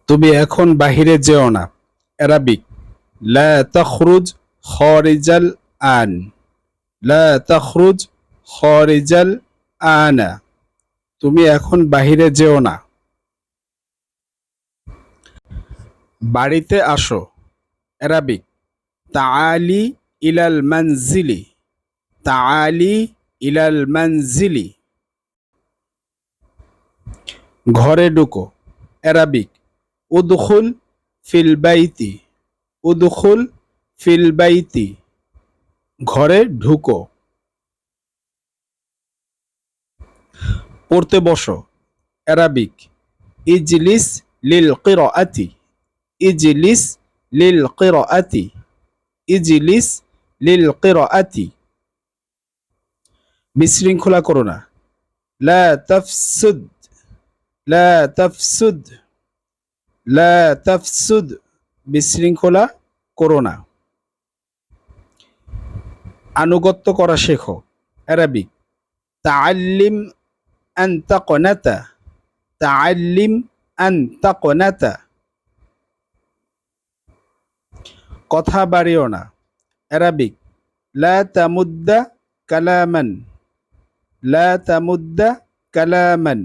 তুমি এখন বাহিরে যেও না। অ্যারাবিক লা তাখরুজ খারিজাল আন। লা তাখরুজ খারিজাল আনা। তুমি এখন বাহিরে যেও না। বাড়িতে আসো। অ্যারাবিক তাআলি ইলাল মানজিলি। তাআলি ইলাল মানজিলি। ঘরে ঢুকো। অ্যারাবিক উদখুল ফিল বাইতি। উদখুল ফিল বাইতি। ঘরে ঢুকো। পড়তে বসো। অ্যারাবিক ইজলিস লিল কিরাআতি। ইজলিস লিল কিরাআতি। ইজলিস লিল কিরাআতি। বিশৃঙ্খলা করো না। লা তাফসুদ। লা তাফসুদ। লা তাফসুদ। বিশৃঙ্খলা করো না। আনুগত্য করা শেখো। অ্যারাবিক তাআল্লিম আন তাকনাতা। তাআল্লিম আন তাকনাতা। কথা বাড়িও না। অ্যারাবিক লা তামুদ্দা কালামান। লা তামুদ্দা কালামান।